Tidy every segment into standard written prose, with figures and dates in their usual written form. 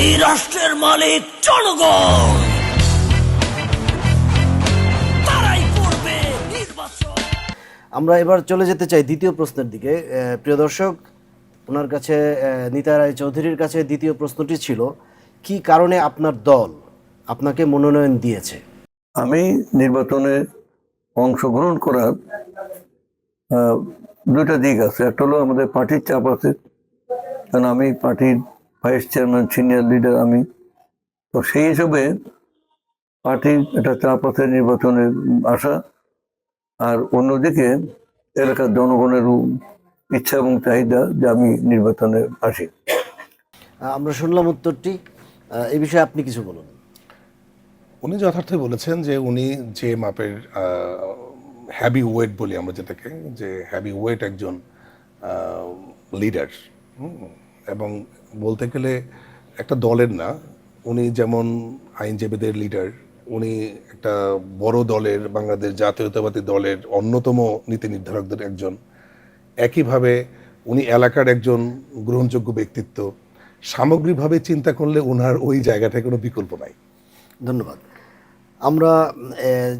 এই রাষ্ট্রের মালিক জনগণ, তারাই করবে নির্বাচন। আমরা এবার চলে যেতে চাই দ্বিতীয় প্রশ্নের দিকে। প্রিয় দর্শক, ওনার কাছে নিতা রায় চৌধুরীর কাছে দ্বিতীয় প্রশ্নটি ছিল, কি কারণে আপনার দল আপনাকে মনোনয়ন দিয়েছে? আমি নির্বাচনে অংশগ্রহণ করার দুইটা দিক আছে। একটা হলো আমাদের পার্টির চাপ আছে, কারণ আমি পার্টির ভাইস চেয়ারম্যান, সিনিয়র লিডার আমি, তো সেই হিসাবে পার্টির একটা চাপ আছে নির্বাচনে আসা। আর অন্যদিকে এলাকার জনগণের ইচ্ছা এবং চাহিদা যে আমি নির্বাচনে আসি। আমরা শুনলাম উত্তরটি, এই বিষয়ে আপনি কিছু বলুন। উনি যথার্থই বলেছেন যে উনি যে মাপের হ্যাভি ওয়েট বলি আমরা যেটাকে, যে হ্যাভি ওয়েট একজন লিডার, এবং বলতে গেলে একটা দলের না, উনি যেমন আইনজীবীদের লিডার, উনি একটা বড় দলের, বাংলাদেশ জাতীয়তাবাদী দলের অন্যতম নীতি নির্ধারকদের একজন, একইভাবে উনি এলাকার একজন গ্রহণযোগ্য ব্যক্তিত্ব। সামগ্রিকভাবে চিন্তা করলে ওনার ওই জায়গাটায় কোনো বিকল্প নাই। ধন্যবাদ। আমরা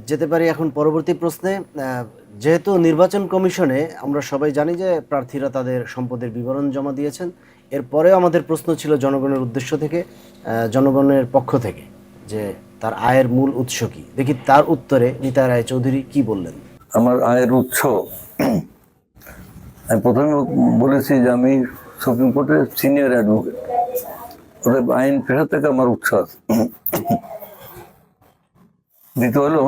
যেতে পারি এখন পরবর্তী প্রশ্নে। যেহেতু নির্বাচন কমিশনে আমরা সবাই জানি যে প্রার্থীরা তাদের সম্পদের বিবরণ জমা দিয়েছেন, এরপরেও আমাদের প্রশ্ন ছিল জনগণের উদ্দেশ্য থেকে, জনগণের পক্ষ থেকে, যে তার আয়ের মূল উৎস কি। দেখি তার উত্তরে নিতা রায় চৌধুরী কি বললেন। আমার আয়ের উৎস, আমি প্রথমে বলেছি যে আমি সুপ্রিম কোর্টের সিনিয়র অ্যাডভোকেট, অতএব আইন পেশা থেকে আমার উৎস আছে। দ্বিতীয় হলো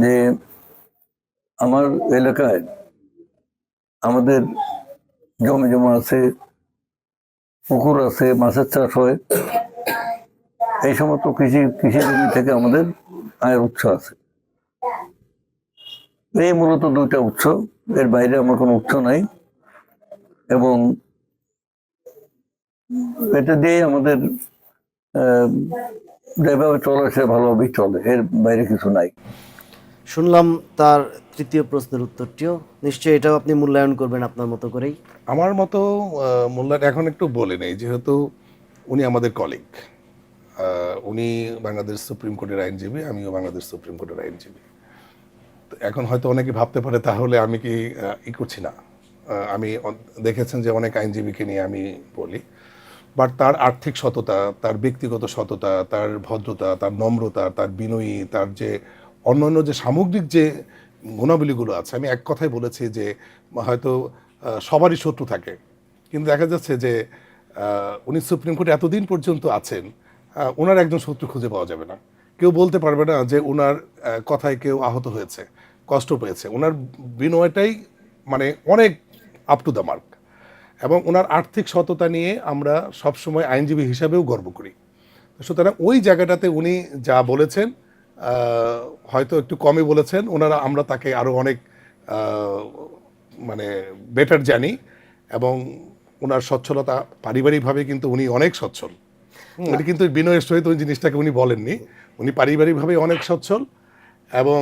যে আমার এলাকায় আমাদের জমি জমা আছে, পুকুর আছে, মাছের চাষ হয়, এই সমস্ত কৃষি জমি থেকে আমাদের আয়ের উৎস আছে। এই মূলত দুইটা উৎস, এর বাইরে আমার কোনো উৎস নাই, এবং এটা দিয়ে আমাদের যেভাবে চলে সে ভালোভাবেই চলে, এর বাইরে কিছু নাই। শুনলাম তার তৃতীয় প্রশ্নের উত্তরটিও, নিশ্চয়ই এটাও আপনি মূল্যায়ন করবেন আপনার মতো করেই। আমার মতো মূল্যায়ন এখন একটু বলে নেই, যেহেতু উনি আমাদের কলিগ, উনি বাংলাদেশ সুপ্রিম কোর্টের আইনজীবী, আমিও বাংলাদেশ সুপ্রিম কোর্টের আইনজীবী। তো এখন হয়তো অনেকে ভাবতে পারে তাহলে আমি কি করছি না। আমি দেখেছেন যে অনেক আইনজীবীকে নিয়ে আমি বলি, বাট তার আর্থিক সততা, তার ব্যক্তিগত সততা, তার ভদ্রতা, তার নম্রতা, তার বিনয়ী, তার যে অন্যান্য যে সামগ্রিক যে গুণাবলীগুলো আছে, আমি এক কথাই বলেছি যে হয়তো সবারই শত্রু থাকে, কিন্তু দেখা যাচ্ছে যে উনি সুপ্রিম কোর্টে এতদিন পর্যন্ত আছেন, ওনার একজন শত্রু খুঁজে পাওয়া যাবে না। কেউ বলতে পারবে না যে ওনার কথায় কেউ আহত হয়েছে, কষ্ট পেয়েছে। ওনার বিনয়টাই মানে অনেক আপ টু দ্য মার্ক, এবং ওনার আর্থিক সততা নিয়ে আমরা সবসময় আইনজীবী হিসাবেও গর্ব করি। সুতরাং ওই জায়গাটাতে উনি যা বলেছেন, হয়তো একটু কমই বলেছেন, আমরা তাকে আরও অনেক মানে বেটার জানি, এবং ওনার সচ্ছলতা পারিবারিকভাবে কিন্তু উনি অনেক সচ্ছল। এটা কিন্তু বিনয়ের সহিত ওই জিনিসটাকে উনি বলেননি, উনি পারিবারিকভাবে অনেক সচ্ছল, এবং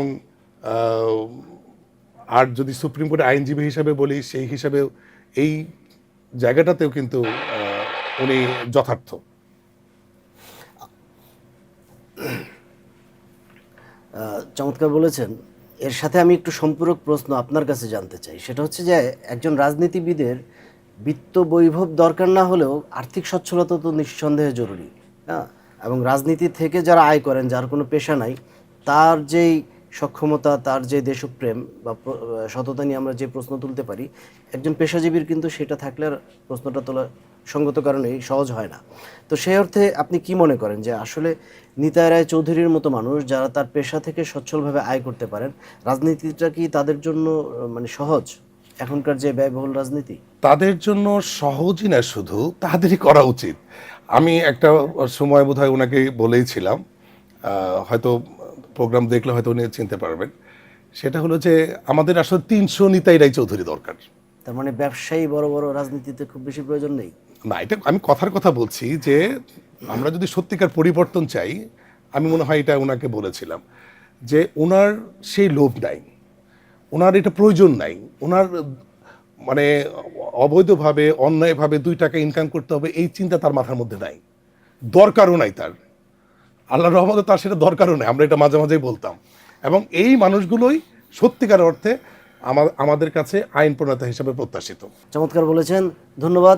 আর যদি সুপ্রিম কোর্টের আইনজীবী হিসাবে বলি, সেই হিসাবেও এই জায়গাটাতেও কিন্তু উনি যথার্থ। চমৎকার বলেছেন। এর সাথে আমি একটু সম্পূরক প্রশ্ন আপনার কাছে জানতে চাই, সেটা হচ্ছে যে একজন রাজনীতিবিদের বিত্ত বৈভব দরকার না হলেও আর্থিক সচ্ছলতা তো নিঃসন্দেহে জরুরি, হ্যাঁ। এবং রাজনীতি থেকে যারা আয় করেন, যার কোনো পেশা নাই, তার যেই সক্ষমতা, তার যে দেশপ্রেম বা সততা নিয়ে আমরা যে প্রশ্ন তুলতে পারি, একজন পেশাজীবীর কিন্তু সেটা থাকলে আর প্রশ্নটা তোলা সঙ্গত কারণেই সহজ হয় না। তো সেই অর্থে আপনি কি মনে করেন যে আসলে নিতাই রায় চৌধুরীর মতো মানুষ যারা তার পেশা থেকে সচ্ছলভাবে আয় করতে পারেন, রাজনীতিটা কি তাদের জন্য মানে সহজ, এখনকার যে ব্যয়বহুল রাজনীতি? তাদের জন্য সহজই না, শুধু তাদেরই করা উচিত। আমি একটা সময় বোধহয় ওনাকে বলেইছিলাম, হয়তো প্রোগ্রাম দেখলে হয়তো উনি চিনতে পারবেন, সেটা হলো যে আমাদের আসলে 300 নিতাই রায় চৌধুরী দরকার। তার মানে ব্যবসায়ী বড় বড় রাজনীতিতে খুব বেশি প্রয়োজন নেই। না, এটা আমি কথার কথা বলছি যে আমরা যদি সত্যিকার পরিবর্তন চাই, আমি মনে হয় এটা ওনাকে বলেছিলাম যে ওনার সেই লোভ নাই, ওনার এটা প্রয়োজন নাই, ওনার মানে অবৈধভাবে অন্যায়ভাবে 2 টাকা ইনকাম করতে হবে এই চিন্তা তার মাথার মধ্যে নাই, দরকারও নাই তার। আল্লাহর রহমতে তার সেটা দরকারও নেই, আমরা এটা মাঝে মাঝেই বলতাম। এবং এই মানুষগুলোই সত্যিকার অর্থে আমাদের কাছে আইন প্রণেতা হিসেবে প্রত্যাশিত। চমৎকার বলেছেন, ধন্যবাদ।